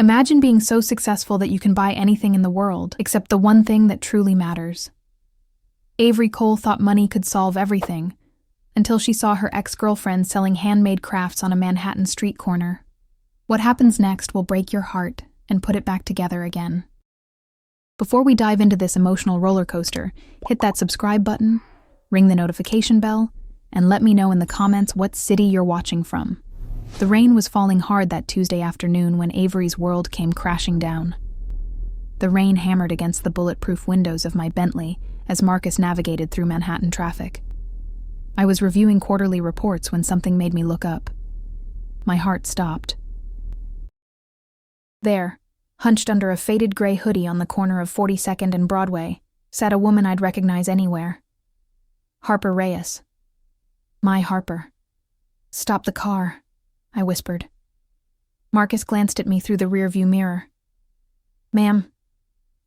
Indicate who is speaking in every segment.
Speaker 1: Imagine being so successful that you can buy anything in the world except the one thing that truly matters. Avery Cole thought money could solve everything, until she saw her ex-girlfriend selling handmade crafts on a Manhattan street corner. What happens next will break your heart and put it back together again. Before we dive into this emotional roller coaster, hit that subscribe button, ring the notification bell, and let me know in the comments what city you're watching from. The rain was falling hard that Tuesday afternoon when Avery's world came crashing down. The rain hammered against the bulletproof windows of my Bentley as Marcus navigated through Manhattan traffic. I was reviewing quarterly reports when something made me look up. My heart stopped. There, hunched under a faded gray hoodie on the corner of 42nd and Broadway, sat a woman I'd recognize anywhere. Harper Reyes. My Harper. "Stop the car," I whispered. Marcus glanced at me through the rearview mirror. "Ma'am."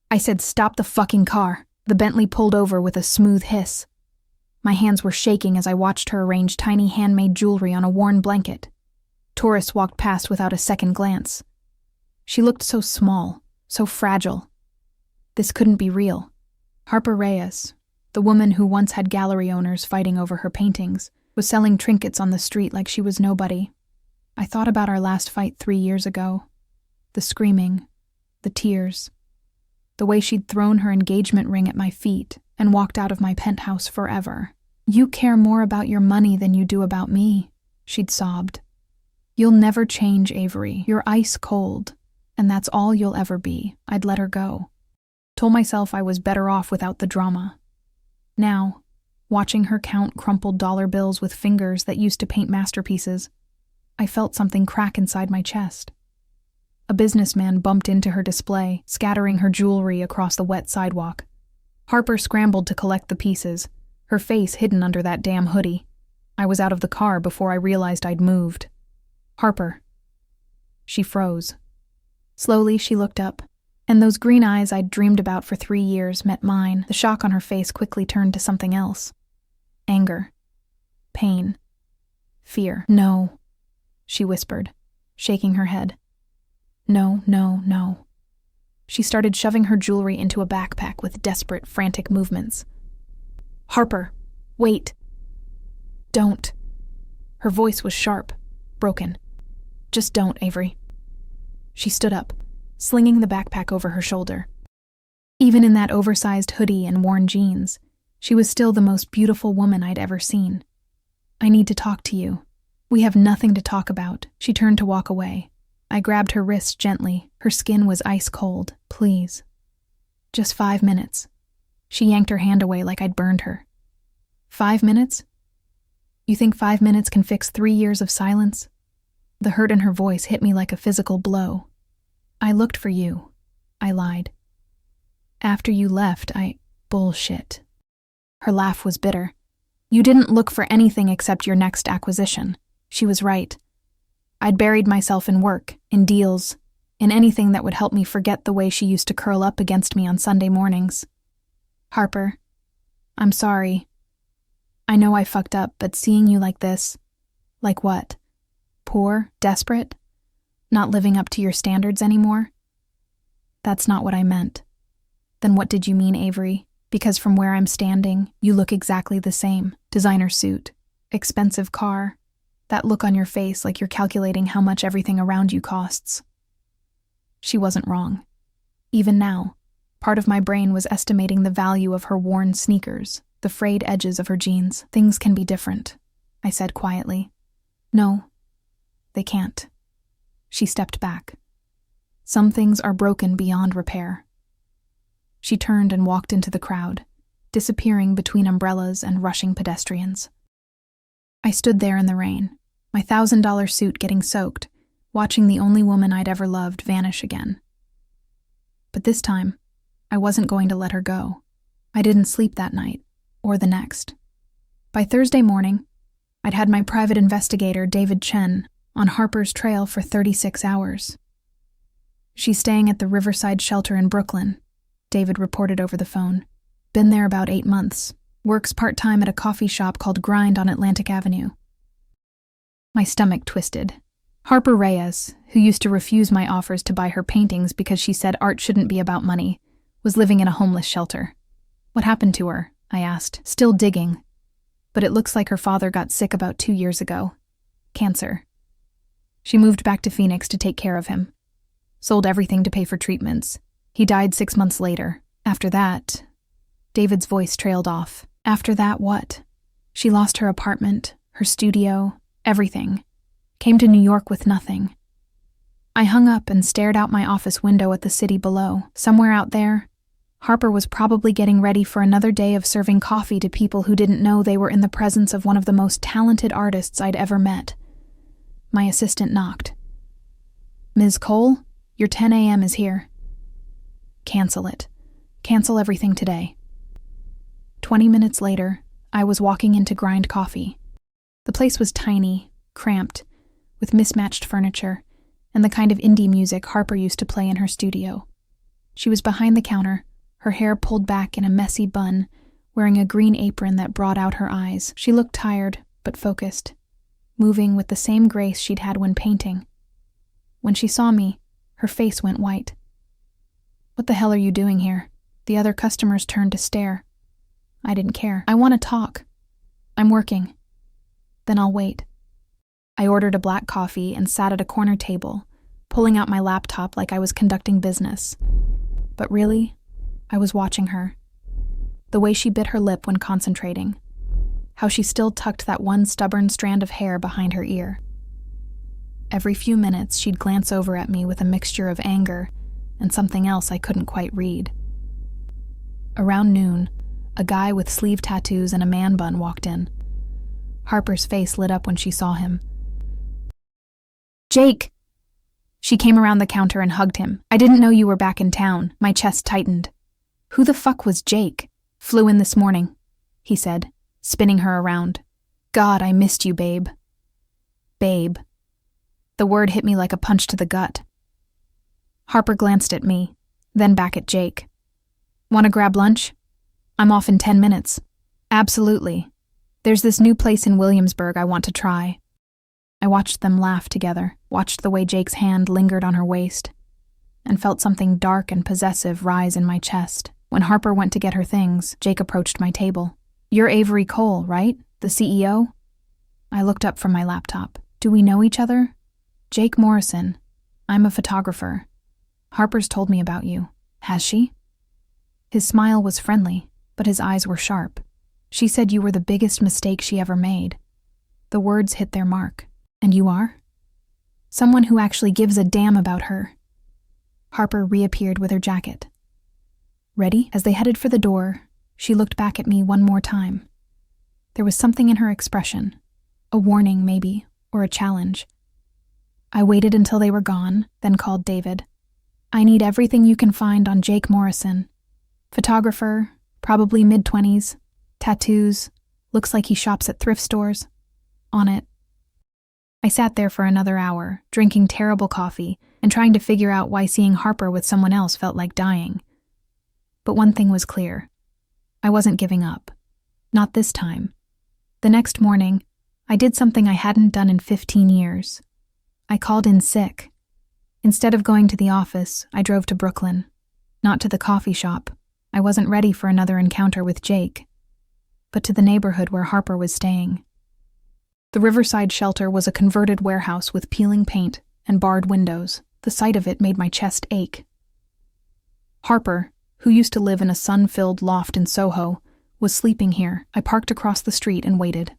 Speaker 1: I said, "Stop the fucking car." The Bentley pulled over with a smooth hiss. My hands were shaking as I watched her arrange tiny handmade jewelry on a worn blanket. Tourists walked past without a second glance. She looked so small, so fragile. This couldn't be real. Harper Reyes, the woman who once had gallery owners fighting over her paintings, was selling trinkets on the street like she was nobody. I thought about our last fight 3 years ago. The screaming, the tears, the way she'd thrown her engagement ring at my feet and walked out of my penthouse forever. "You care more about your money than you do about me," she'd sobbed. "You'll never change, Avery. You're ice cold, and that's all you'll ever be." I'd let her go. Told myself I was better off without the drama. Now, watching her count crumpled dollar bills with fingers that used to paint masterpieces, I felt something crack inside my chest. A businessman bumped into her display, scattering her jewelry across the wet sidewalk. Harper scrambled to collect the pieces, her face hidden under that damn hoodie. I was out of the car before I realized I'd moved. "Harper." She froze. Slowly, she looked up, and those green eyes I'd dreamed about for 3 years met mine. The shock on her face quickly turned to something else. Anger. Pain. Fear. "No," she whispered, shaking her head. "No, no, no." She started shoving her jewelry into a backpack with desperate, frantic movements. "Harper, wait." "Don't." Her voice was sharp, broken. "Just don't, Avery." She stood up, slinging the backpack over her shoulder. Even in that oversized hoodie and worn jeans, she was still the most beautiful woman I'd ever seen. "I need to talk to you. We have nothing to talk about." She turned to walk away. I grabbed her wrist gently. Her skin was ice cold. "Please. Just 5 minutes." She yanked her hand away like I'd burned her. 5 minutes? You think 5 minutes can fix 3 years of silence? The hurt in her voice hit me like a physical blow. "I looked for you," I lied. "After you left, Bullshit." Her laugh was bitter. "You didn't look for anything except your next acquisition." She was right. I'd buried myself in work, in deals, in anything that would help me forget the way she used to curl up against me on Sunday mornings. "Harper, I'm sorry. I know I fucked up, but seeing you like this..." "Like what? Poor? Desperate? Not living up to your standards anymore?" "That's not what I meant." "Then what did you mean, Avery? Because from where I'm standing, you look exactly the same. Designer suit, expensive car, that look on your face like you're calculating how much everything around you costs." She wasn't wrong. Even now, part of my brain was estimating the value of her worn sneakers, the frayed edges of her jeans. "Things can be different," I said quietly. "No, they can't." She stepped back. "Some things are broken beyond repair." She turned and walked into the crowd, disappearing between umbrellas and rushing pedestrians. I stood there in the rain, my $1,000 suit getting soaked, watching the only woman I'd ever loved vanish again. But this time, I wasn't going to let her go. I didn't sleep that night, or the next. By Thursday morning, I'd had my private investigator, David Chen, on Harper's trail for 36 hours. "She's staying at the Riverside shelter in Brooklyn," David reported over the phone. "Been there about 8 months. Works part-time at a coffee shop called Grind on Atlantic Avenue." My stomach twisted. Harper Reyes, who used to refuse my offers to buy her paintings because she said art shouldn't be about money, was living in a homeless shelter. What happened to her? I asked, still digging. But it looks like her father got sick about 2 years ago. Cancer. She moved back to Phoenix to take care of him. Sold everything to pay for treatments. He died 6 months later. After that, David's voice trailed off. After that, what? She lost her apartment, her studio, everything. Came to New York with nothing. I hung up and stared out my office window at the city below. Somewhere out there, Harper was probably getting ready for another day of serving coffee to people who didn't know they were in the presence of one of the most talented artists I'd ever met. My assistant knocked. "Ms. Cole, your 10 a.m. is here." "Cancel it. Cancel everything today." 20 minutes later, I was walking in to grind coffee. The place was tiny, cramped, with mismatched furniture, and the kind of indie music Harper used to play in her studio. She was behind the counter, her hair pulled back in a messy bun, wearing a green apron that brought out her eyes. She looked tired, but focused, moving with the same grace she'd had when painting. When she saw me, her face went white. "What the hell are you doing here?" The other customers turned to stare. I didn't care. "I want to talk." "I'm working." "Then I'll wait." I ordered a black coffee and sat at a corner table, pulling out my laptop like I was conducting business. But really, I was watching her. The way she bit her lip when concentrating. How she still tucked that one stubborn strand of hair behind her ear. Every few minutes, she'd glance over at me with a mixture of anger and something else I couldn't quite read. Around noon, a guy with sleeve tattoos and a man bun walked in. Harper's face lit up when she saw him. "Jake!" She came around the counter and hugged him. "I didn't know you were back in town." My chest tightened. "Who the fuck was Jake?" "Flew in this morning," he said, spinning her around. "God, I missed you, babe." Babe. The word hit me like a punch to the gut. Harper glanced at me, then back at Jake. "Want to grab lunch? I'm off in 10 minutes. "Absolutely. There's this new place in Williamsburg I want to try." I watched them laugh together, watched the way Jake's hand lingered on her waist, and felt something dark and possessive rise in my chest. When Harper went to get her things, Jake approached my table. "You're Avery Cole, right? The CEO?" I looked up from my laptop. "Do we know each other?" "Jake Morrison. I'm a photographer. Harper's told me about you." "Has she?" His smile was friendly, but his eyes were sharp. "She said you were the biggest mistake she ever made." The words hit their mark. "And you are?" "Someone who actually gives a damn about her." Harper reappeared with her jacket. "Ready?" As they headed for the door, she looked back at me one more time. There was something in her expression, a warning maybe, or a challenge. I waited until they were gone, then called David. "I need everything you can find on Jake Morrison. Photographer, probably mid-20s, tattoos, looks like he shops at thrift stores. On it." I sat there for another hour, drinking terrible coffee and trying to figure out why seeing Harper with someone else felt like dying. But one thing was clear. I wasn't giving up. Not this time. The next morning, I did something I hadn't done in 15 years. I called in sick. Instead of going to the office, I drove to Brooklyn. Not to the coffee shop. I wasn't ready for another encounter with Jake. But to the neighborhood where Harper was staying. The Riverside shelter was a converted warehouse with peeling paint and barred windows. The sight of it made my chest ache. Harper, who used to live in a sun-filled loft in Soho, was sleeping here. I parked across the street and waited.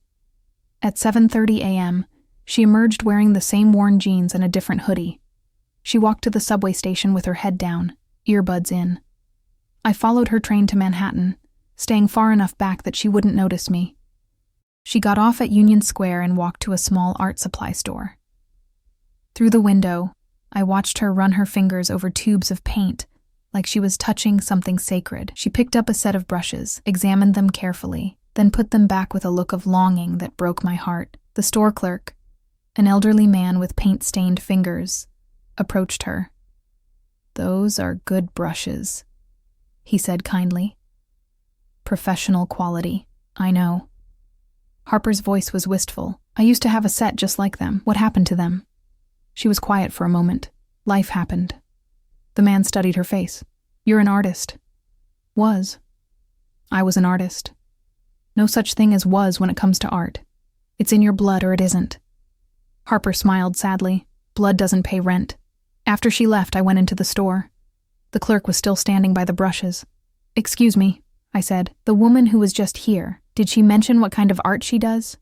Speaker 1: At 7:30 a.m., she emerged wearing the same worn jeans and a different hoodie. She walked to the subway station with her head down, earbuds in. I followed her train to Manhattan, staying far enough back that she wouldn't notice me. She got off at Union Square and walked to a small art supply store. Through the window, I watched her run her fingers over tubes of paint, like she was touching something sacred. She picked up a set of brushes, examined them carefully, then put them back with a look of longing that broke my heart. The store clerk, an elderly man with paint-stained fingers, approached her. "Those are good brushes," he said kindly. "Professional quality, I know." Harper's voice was wistful. "I used to have a set just like them. What happened to them?" She was quiet for a moment. Life happened. The man studied her face. You're an artist. Was. I was an artist. No such thing as was when it comes to art. It's in your blood or it isn't. Harper smiled sadly. Blood doesn't pay rent. After she left, I went into the store. The clerk was still standing by the brushes. Excuse me, I said. The woman who was just here, did she mention what kind of art she does?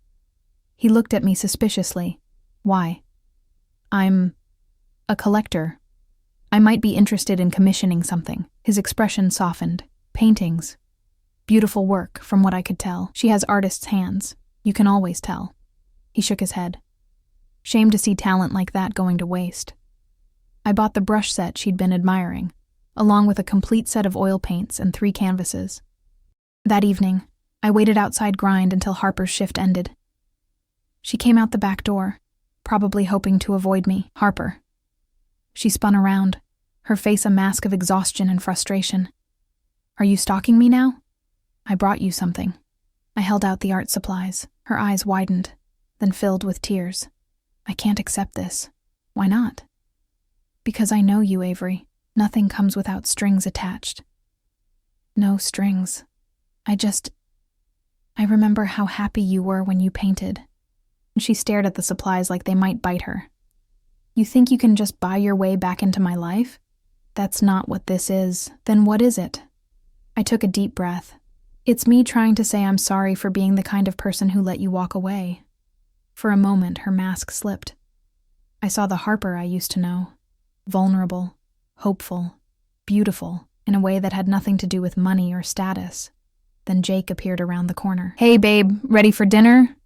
Speaker 1: He looked at me suspiciously. Why? I'm a collector. I might be interested in commissioning something. His expression softened. Paintings. Beautiful work, from what I could tell. She has artist's hands. You can always tell. He shook his head. Shame to see talent like that going to waste. I bought the brush set she'd been admiring, along with a complete set of oil paints and 3 canvases. That evening, I waited outside Grind until Harper's shift ended. She came out the back door, probably hoping to avoid me. Harper. She spun around, her face a mask of exhaustion and frustration. Are you stalking me now? I brought you something. I held out the art supplies. Her eyes widened, then filled with tears. I can't accept this. Why not? Because I know you, Avery. Nothing comes without strings attached. No strings. I remember how happy you were when you painted. She stared at the supplies like they might bite her. You think you can just buy your way back into my life? That's not what this is. Then what is it? I took a deep breath. It's me trying to say I'm sorry for being the kind of person who let you walk away. For a moment, her mask slipped. I saw the Harper I used to know. Vulnerable, hopeful, beautiful, in a way that had nothing to do with money or status. Then Jake appeared around the corner. Hey, babe, ready for dinner?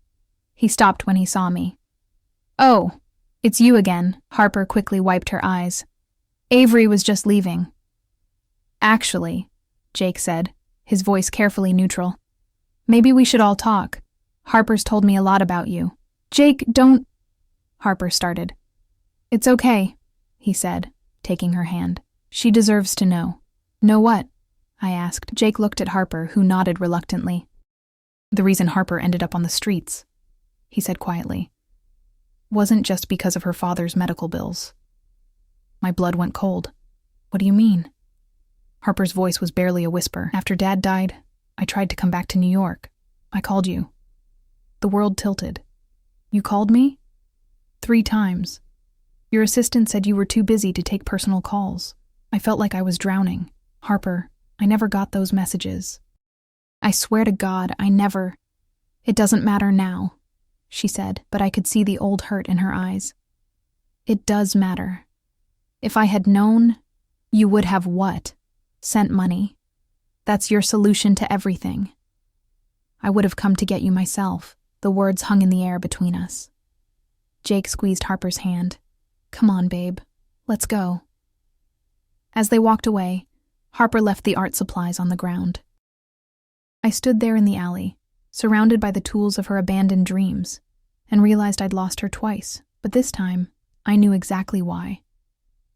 Speaker 1: He stopped when he saw me. Oh, it's you again. Harper quickly wiped her eyes. Avery was just leaving. Actually, Jake said, his voice carefully neutral. Maybe we should all talk. Harper's told me a lot about you. Jake, don't... Harper started. It's okay, he said, taking her hand. She deserves to know. Know what? I asked. Jake looked at Harper, who nodded reluctantly. The reason Harper ended up on the streets, he said quietly, wasn't just because of her father's medical bills. My blood went cold. What do you mean? Harper's voice was barely a whisper. After Dad died, I tried to come back to New York. I called you. The world tilted. You called me? 3 times. Your assistant said you were too busy to take personal calls. I felt like I was drowning. Harper, I never got those messages. I swear to God, I never... It doesn't matter now, she said, but I could see the old hurt in her eyes. It does matter. If I had known, you would have what? Sent money. That's your solution to everything. I would have come to get you myself. The words hung in the air between us. Jake squeezed Harper's hand. Come on, babe. Let's go. As they walked away, Harper left the art supplies on the ground. I stood there in the alley, surrounded by the tools of her abandoned dreams, and realized I'd lost her twice, but this time, I knew exactly why.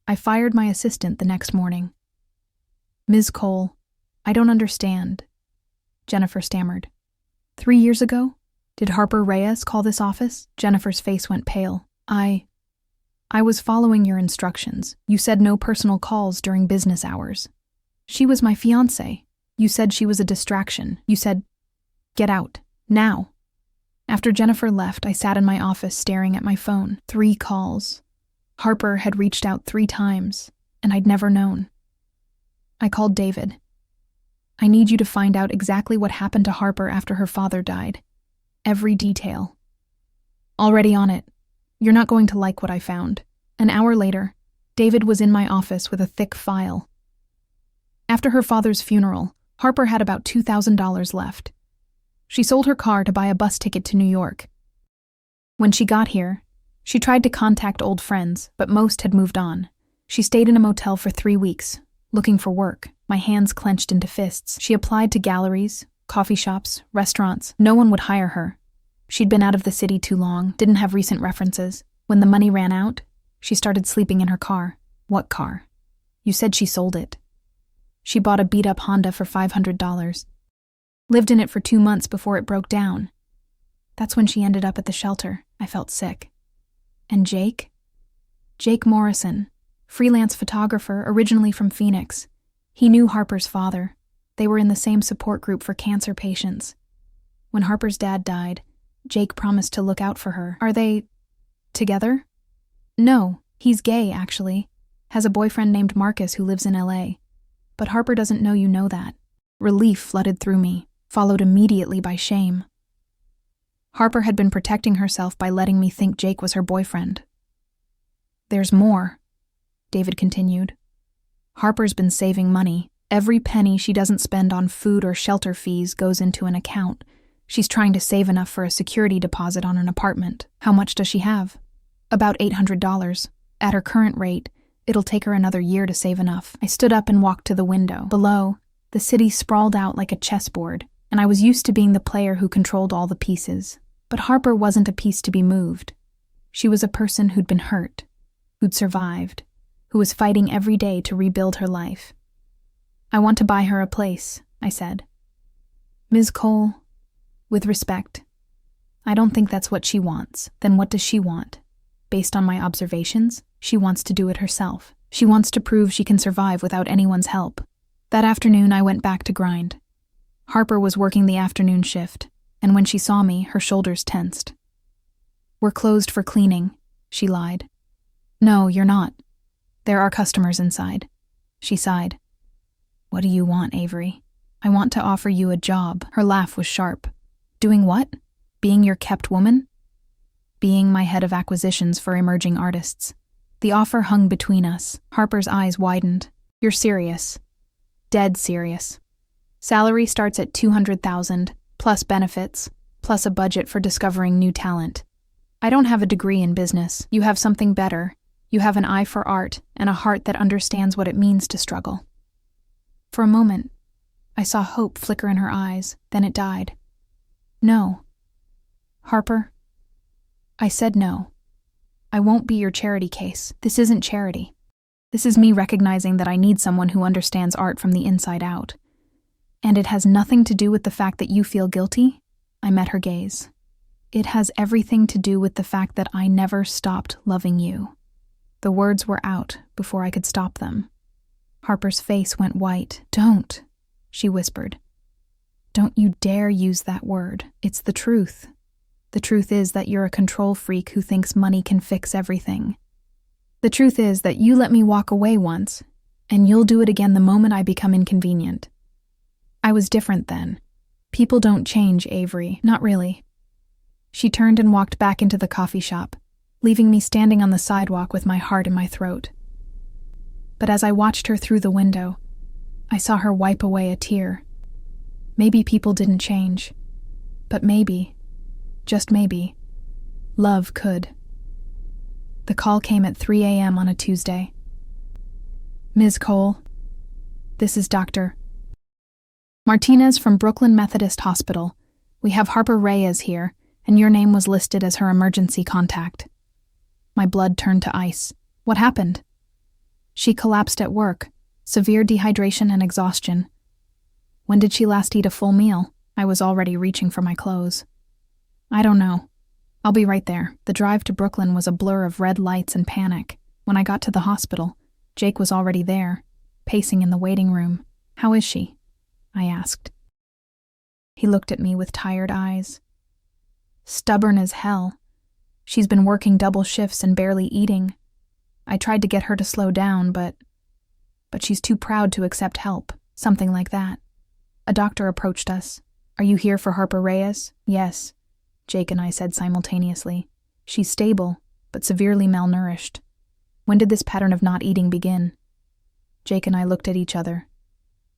Speaker 1: I fired my assistant the next morning. Ms. Cole, I don't understand, Jennifer stammered. 3 years ago? Did Harper Reyes call this office? Jennifer's face went pale. I was following your instructions. You said no personal calls during business hours. She was my fiancé. You said she was a distraction. You said, get out, now. After Jennifer left, I sat in my office staring at my phone. 3 calls. Harper had reached out 3 times, and I'd never known. I called David. I need you to find out exactly what happened to Harper after her father died. Every detail. Already on it. You're not going to like what I found. An hour later, David was in my office with a thick file. After her father's funeral, Harper had about $2,000 left. She sold her car to buy a bus ticket to New York. When she got here, she tried to contact old friends, but most had moved on. She stayed in a motel for 3 weeks, looking for work, my hands clenched into fists. She applied to galleries, coffee shops, restaurants. No one would hire her. She'd been out of the city too long, didn't have recent references. When the money ran out, she started sleeping in her car. What car? You said she sold it. She bought a beat-up Honda for $500. Lived in it for 2 months before it broke down. That's when she ended up at the shelter. I felt sick. And Jake? Jake Morrison, freelance photographer originally from Phoenix. He knew Harper's father. They were in the same support group for cancer patients. When Harper's dad died, Jake promised to look out for her. Are they together? No, he's gay, actually. Has a boyfriend named Marcus who lives in LA. But Harper doesn't know you know that. Relief flooded through me, followed immediately by shame. Harper had been protecting herself by letting me think Jake was her boyfriend. There's more, David continued. Harper's been saving money. Every penny she doesn't spend on food or shelter fees goes into an account. She's trying to save enough for a security deposit on an apartment. How much does she have? About $800. At her current rate, it'll take her another year to save enough. I stood up and walked to the window. Below, the city sprawled out like a chessboard, and I was used to being the player who controlled all the pieces. But Harper wasn't a piece to be moved. She was a person who'd been hurt, who'd survived, who was fighting every day to rebuild her life. I want to buy her a place, I said. Ms. Cole, with respect, I don't think that's what she wants. Then what does she want? Based on my observations, she wants to do it herself. She wants to prove she can survive without anyone's help. That afternoon, I went back to grind. Harper was working the afternoon shift, and when she saw me, her shoulders tensed. We're closed for cleaning, she lied. No, you're not. There are customers inside. She sighed. What do you want, Avery? I want to offer you a job. Her laugh was sharp. Doing what? Being your kept woman? Being my head of acquisitions for emerging artists. The offer hung between us. Harper's eyes widened. You're serious. Dead serious. Salary starts at $200,000, plus benefits, plus a budget for discovering new talent. I don't have a degree in business. You have something better. You have an eye for art and a heart that understands what it means to struggle. For a moment, I saw hope flicker in her eyes, then it died. No. Harper, I said no. I won't be your charity case. This isn't charity. This is me recognizing that I need someone who understands art from the inside out. And it has nothing to do with the fact that you feel guilty. I met her gaze. It has everything to do with the fact that I never stopped loving you. The words were out before I could stop them. Harper's face went white. Don't, she whispered. Don't you dare use that word. It's the truth. The truth is that you're a control freak who thinks money can fix everything. The truth is that you let me walk away once, and you'll do it again the moment I become inconvenient. I was different then. People don't change, Avery. Not really. She turned and walked back into the coffee shop, leaving me standing on the sidewalk with my heart in my throat. But as I watched her through the window, I saw her wipe away a tear. Maybe people didn't change. But maybe, just maybe, love could. The call came at 3 a.m. on a Tuesday. Ms. Cole, this is Dr. Martinez from Brooklyn Methodist Hospital. We have Harper Reyes here, and your name was listed as her emergency contact. My blood turned to ice. What happened? She collapsed at work, severe dehydration and exhaustion. When did she last eat a full meal? I was already reaching for my clothes. I don't know. I'll be right there. The drive to Brooklyn was a blur of red lights and panic. When I got to the hospital, Jake was already there, pacing in the waiting room. How is she? I asked. He looked at me with tired eyes. Stubborn as hell. She's been working double shifts and barely eating. I tried to get her to slow down, but she's too proud to accept help, something like that. A doctor approached us. Are you here for Harper Reyes? Yes, Jake and I said simultaneously. She's stable, but severely malnourished. When did this pattern of not eating begin? Jake and I looked at each other.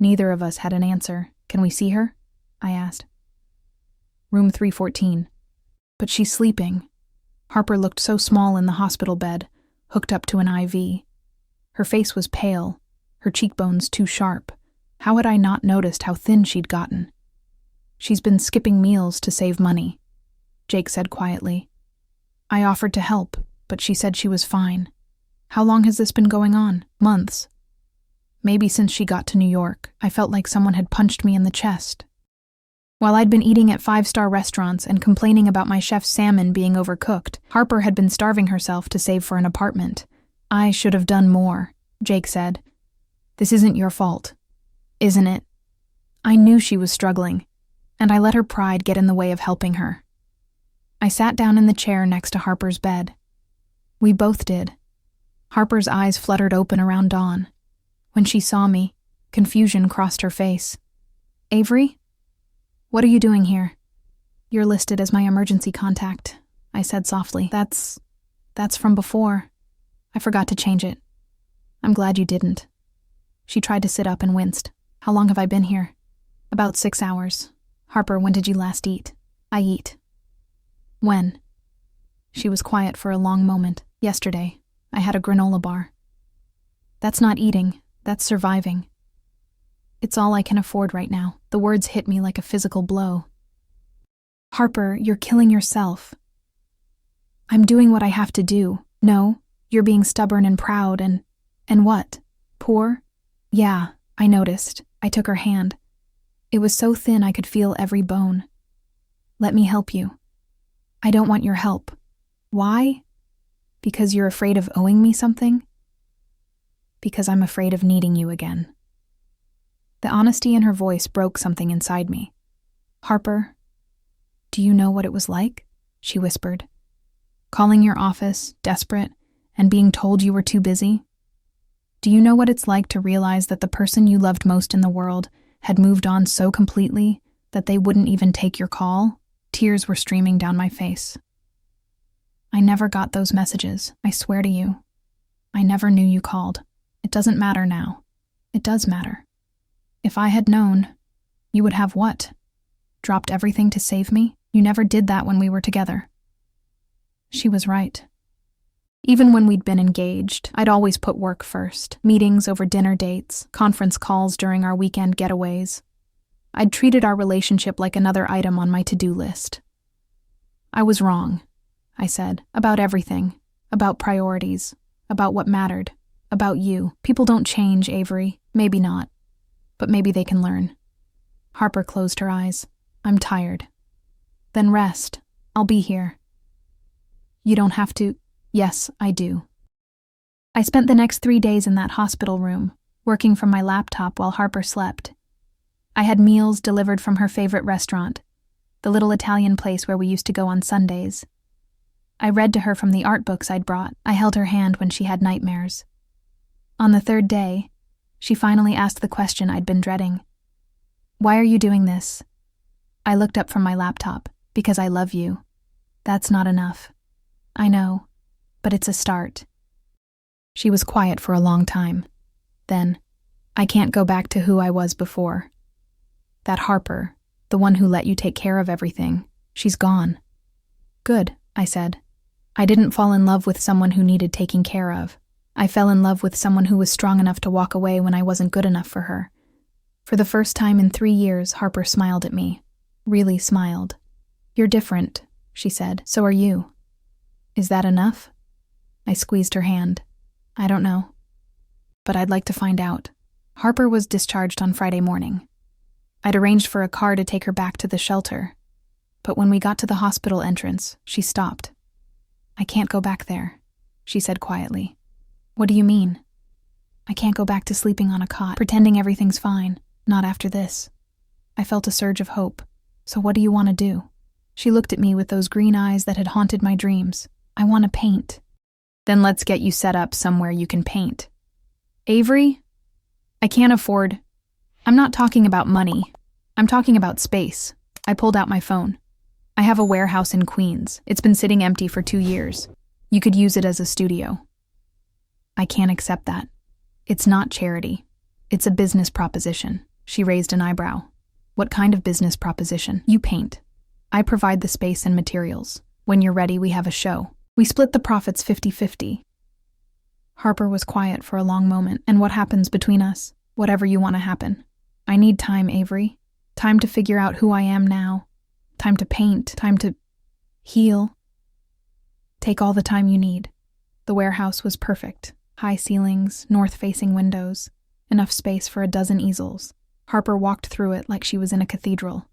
Speaker 1: Neither of us had an answer. Can we see her? I asked. Room 314. But she's sleeping. Harper looked so small in the hospital bed, hooked up to an IV. Her face was pale, her cheekbones too sharp. How had I not noticed how thin she'd gotten? She's been skipping meals to save money, Jake said quietly. I offered to help, but she said she was fine. How long has this been going on? Months. Maybe since she got to New York. I felt like someone had punched me in the chest. While I'd been eating at 5-star restaurants and complaining about my chef's salmon being overcooked, Harper had been starving herself to save for an apartment. I should have done more, Jake said. This isn't your fault, isn't it? I knew she was struggling, and I let her pride get in the way of helping her. I sat down in the chair next to Harper's bed. We both did. Harper's eyes fluttered open around dawn. When she saw me, confusion crossed her face. Avery? What are you doing here? You're listed as my emergency contact, I said softly. That's from before. I forgot to change it. I'm glad you didn't. She tried to sit up and winced. How long have I been here? About 6 hours. Harper, when did you last eat? I eat. When? She was quiet for a long moment. Yesterday. I had a granola bar. That's not eating. That's surviving. It's all I can afford right now. The words hit me like a physical blow. Harper, you're killing yourself. I'm doing what I have to do. No, you're being stubborn and proud and what? Poor? Yeah, I noticed. I took her hand. It was so thin I could feel every bone. Let me help you. I don't want your help. Why? Because you're afraid of owing me something? Because I'm afraid of needing you again. The honesty in her voice broke something inside me. Harper, do you know what it was like? She whispered. Calling your office, desperate, and being told you were too busy? Do you know what it's like to realize that the person you loved most in the world had moved on so completely that they wouldn't even take your call? Tears were streaming down my face. I never got those messages, I swear to you. I never knew you called. It doesn't matter now. It does matter. If I had known, you would have what? Dropped everything to save me? You never did that when we were together. She was right. Even when we'd been engaged, I'd always put work first. Meetings over dinner dates, conference calls during our weekend getaways. I'd treated our relationship like another item on my to-do list. I was wrong, I said, about everything, about priorities, about what mattered, about you. People don't change, Avery. Maybe not. But maybe they can learn. Harper closed her eyes. I'm tired. Then rest. I'll be here. You don't have to. Yes, I do. I spent the next 3 days in that hospital room, working from my laptop while Harper slept. I had meals delivered from her favorite restaurant, the little Italian place where we used to go on Sundays. I read to her from the art books I'd brought. I held her hand when she had nightmares. On the 3rd day, she finally asked the question I'd been dreading. Why are you doing this? I looked up from my laptop. Because I love you. That's not enough. I know, but it's a start. She was quiet for a long time. Then, I can't go back to who I was before. That Harper, the one who let you take care of everything, she's gone. Good, I said. I didn't fall in love with someone who needed taking care of. I fell in love with someone who was strong enough to walk away when I wasn't good enough for her. For the first time in 3 years, Harper smiled at me. Really smiled. You're different, she said. So are you. Is that enough? I squeezed her hand. I don't know. But I'd like to find out. Harper was discharged on Friday morning. I'd arranged for a car to take her back to the shelter. But when we got to the hospital entrance, she stopped. I can't go back there, she said quietly. What do you mean? I can't go back to sleeping on a cot, pretending everything's fine. Not after this. I felt a surge of hope. So what do you want to do? She looked at me with those green eyes that had haunted my dreams. I want to paint. Then let's get you set up somewhere you can paint. Avery? I can't afford. I'm not talking about money. I'm talking about space. I pulled out my phone. I have a warehouse in Queens. It's been sitting empty for 2 years. You could use it as a studio. I can't accept that. It's not charity. It's a business proposition. She raised an eyebrow. What kind of business proposition? You paint. I provide the space and materials. When you're ready, we have a show. We split the profits 50-50. Harper was quiet for a long moment. And what happens between us? Whatever you want to happen. I need time, Avery. Time to figure out who I am now. Time to paint. Time to heal. Take all the time you need. The warehouse was perfect. High ceilings, north-facing windows, enough space for a dozen easels. Harper walked through it like she was in a cathedral.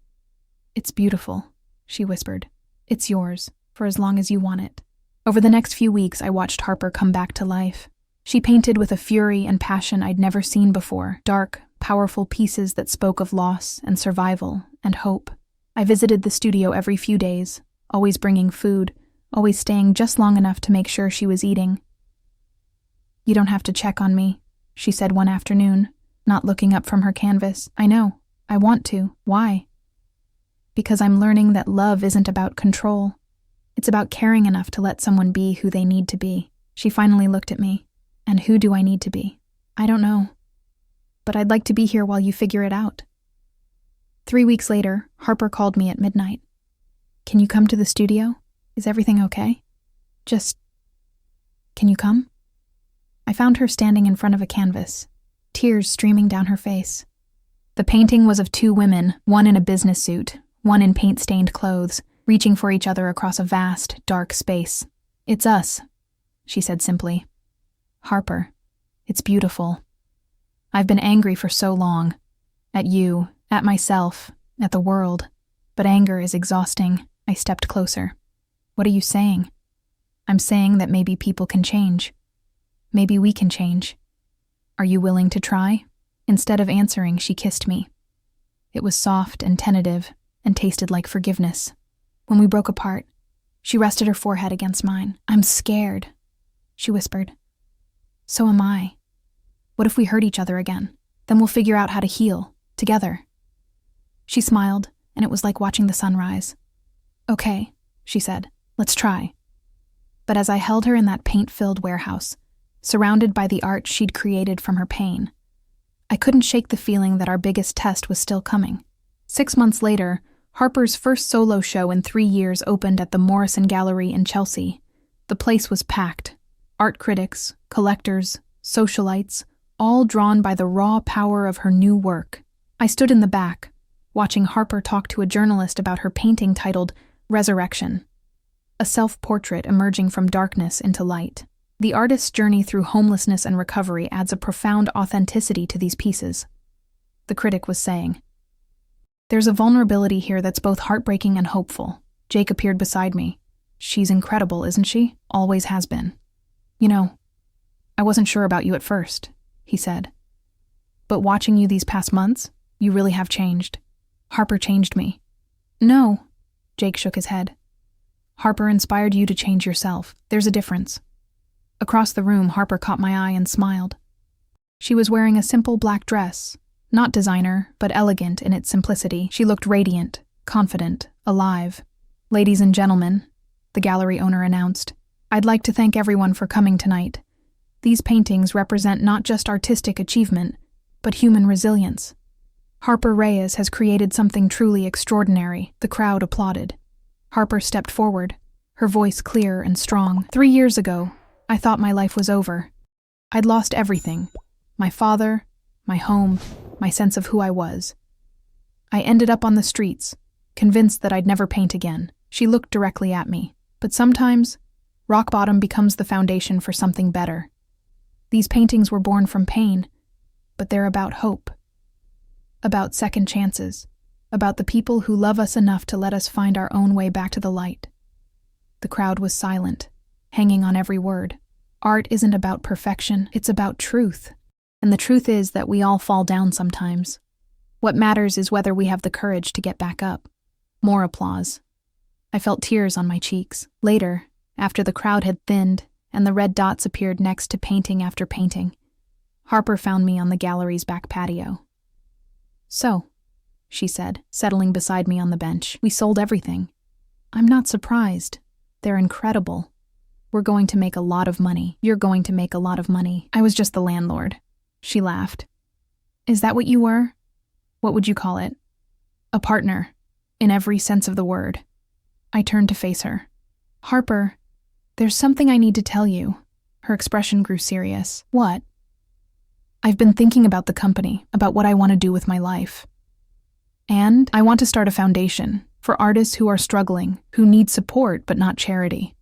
Speaker 1: It's beautiful, she whispered. It's yours, for as long as you want it. Over the next few weeks, I watched Harper come back to life. She painted with a fury and passion I'd never seen before, dark, powerful pieces that spoke of loss and survival and hope. I visited the studio every few days, always bringing food, always staying just long enough to make sure she was eating. "You don't have to check on me," she said one afternoon, not looking up from her canvas. "I know. I want to. Why?" "Because I'm learning that love isn't about control. It's about caring enough to let someone be who they need to be." She finally looked at me. "And who do I need to be?" "I don't know. But I'd like to be here while you figure it out." 3 weeks later, Harper called me at midnight. "Can you come to the studio? Is everything okay? Can you come?" I found her standing in front of a canvas, tears streaming down her face. The painting was of 2 women, one in a business suit, one in paint-stained clothes, reaching for each other across a vast, dark space. "It's us," she said simply. "Harper, it's beautiful. I've been angry for so long. At you, at myself, at the world. But anger is exhausting." I stepped closer. "What are you saying?" "I'm saying that maybe people can change. Maybe we can change. Are you willing to try?" Instead of answering, she kissed me. It was soft and tentative and tasted like forgiveness. When we broke apart, she rested her forehead against mine. "I'm scared," she whispered. "So am I. What if we hurt each other again? Then we'll figure out how to heal, together." She smiled, and it was like watching the sun rise. "Okay," she said, "let's try." But as I held her in that paint-filled warehouse, surrounded by the art she'd created from her pain, I couldn't shake the feeling that our biggest test was still coming. 6 months later, Harper's first solo show in 3 years opened at the Morrison Gallery in Chelsea. The place was packed. Art critics, collectors, socialites, all drawn by the raw power of her new work. I stood in the back, watching Harper talk to a journalist about her painting titled Resurrection, a self-portrait emerging from darkness into light. The artist's journey through homelessness and recovery adds a profound authenticity to these pieces. The critic was saying, "There's a vulnerability here that's both heartbreaking and hopeful." Jake appeared beside me. "She's incredible, isn't she? Always has been." "You know, I wasn't sure about you at first," he said. "But watching you these past months, you really have changed." "Harper changed me." "No," Jake shook his head. "Harper inspired you to change yourself. There's a difference." Across the room, Harper caught my eye and smiled. She was wearing a simple black dress, not designer, but elegant in its simplicity. She looked radiant, confident, alive. "Ladies and gentlemen," the gallery owner announced, "I'd like to thank everyone for coming tonight. These paintings represent not just artistic achievement, but human resilience. Harper Reyes has created something truly extraordinary." The crowd applauded. Harper stepped forward, her voice clear and strong. "3 years ago, I thought my life was over. I'd lost everything. My father, my home, my sense of who I was. I ended up on the streets, convinced that I'd never paint again." She looked directly at me. "But sometimes, rock bottom becomes the foundation for something better. These paintings were born from pain, but they're about hope. About second chances. About the people who love us enough to let us find our own way back to the light." The crowd was silent, hanging on every word. Art isn't about perfection, it's about truth. And the truth is that we all fall down sometimes. What matters is whether we have the courage to get back up. More applause. I felt tears on my cheeks. Later, after the crowd had thinned and the red dots appeared next to painting after painting, Harper found me on the gallery's back patio. "So," she said, settling beside me on the bench, "we sold everything." "I'm not surprised. They're incredible. We're going to make a lot of money. You're going to make a lot of money." "I was just the landlord." She laughed. "Is that what you were? What would you call it?" "A partner, in every sense of the word." I turned to face her. "Harper, there's something I need to tell you." Her expression grew serious. "What?" "I've been thinking about the company, about what I want to do with my life. And I want to start a foundation for artists who are struggling, who need support but not charity.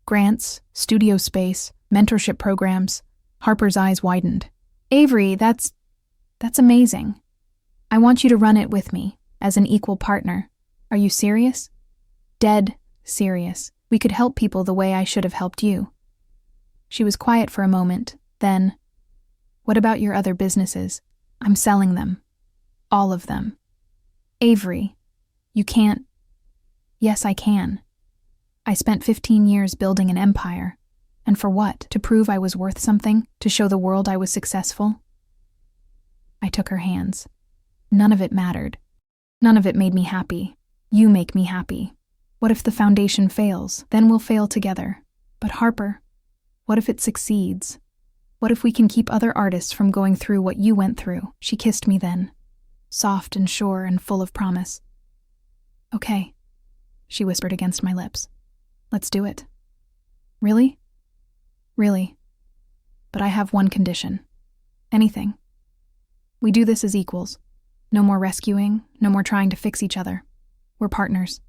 Speaker 1: Grants, studio space, mentorship programs." Harper's eyes widened. "Avery, that's amazing. I want you to run it with me, as an equal partner. Are you serious?" "Dead serious. We could help people the way I should have helped you." She was quiet for a moment, then, "What about your other businesses? I'm selling them. All of them." "Avery, you can't." "Yes, I can. I spent 15 years building an empire. And for what? To prove I was worth something? To show the world I was successful?" I took her hands. None of it mattered. None of it made me happy. You make me happy. What if the foundation fails? Then we'll fail together. But Harper, what if it succeeds? What if we can keep other artists from going through what you went through? She kissed me then, soft and sure and full of promise. "Okay," she whispered against my lips. "Let's do it." "Really?" "Really. But I have one condition. Anything. We do this as equals. No more rescuing, no more trying to fix each other. We're partners."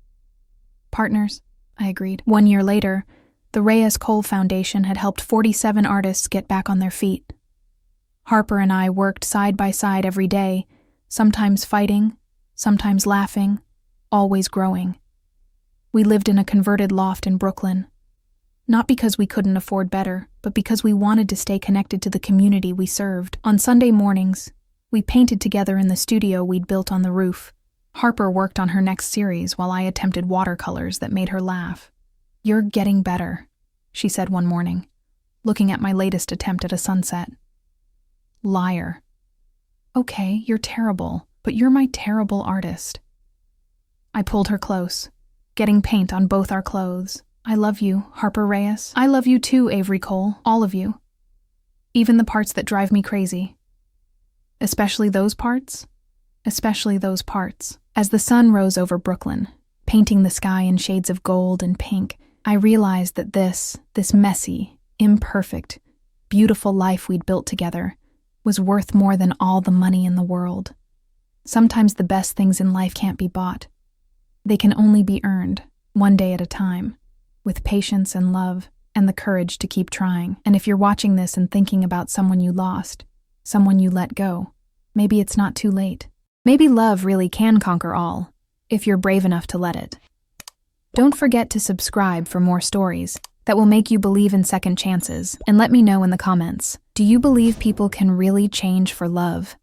Speaker 1: "Partners," I agreed. 1 year later, the Reyes Cole Foundation had helped 47 artists get back on their feet. Harper and I worked side by side every day, sometimes fighting, sometimes laughing, always growing. We lived in a converted loft in Brooklyn. Not because we couldn't afford better, but because we wanted to stay connected to the community we served. On Sunday mornings, we painted together in the studio we'd built on the roof. Harper worked on her next series while I attempted watercolors that made her laugh. "You're getting better," she said one morning, looking at my latest attempt at a sunset. "Liar." "Okay, you're terrible, but you're my terrible artist." I pulled her close, getting paint on both our clothes. "I love you, Harper Reyes. I love you too, Avery Cole. All of you. Even the parts that drive me crazy. Especially those parts. Especially those parts." As the sun rose over Brooklyn, painting the sky in shades of gold and pink, I realized that this messy, imperfect, beautiful life we'd built together was worth more than all the money in the world. Sometimes the best things in life can't be bought. They can only be earned, one day at a time, with patience and love and the courage to keep trying. And if you're watching this and thinking about someone you lost, someone you let go, maybe it's not too late. Maybe love really can conquer all, if you're brave enough to let it. Don't forget to subscribe for more stories that will make you believe in second chances, and let me know in the comments, do you believe people can really change for love?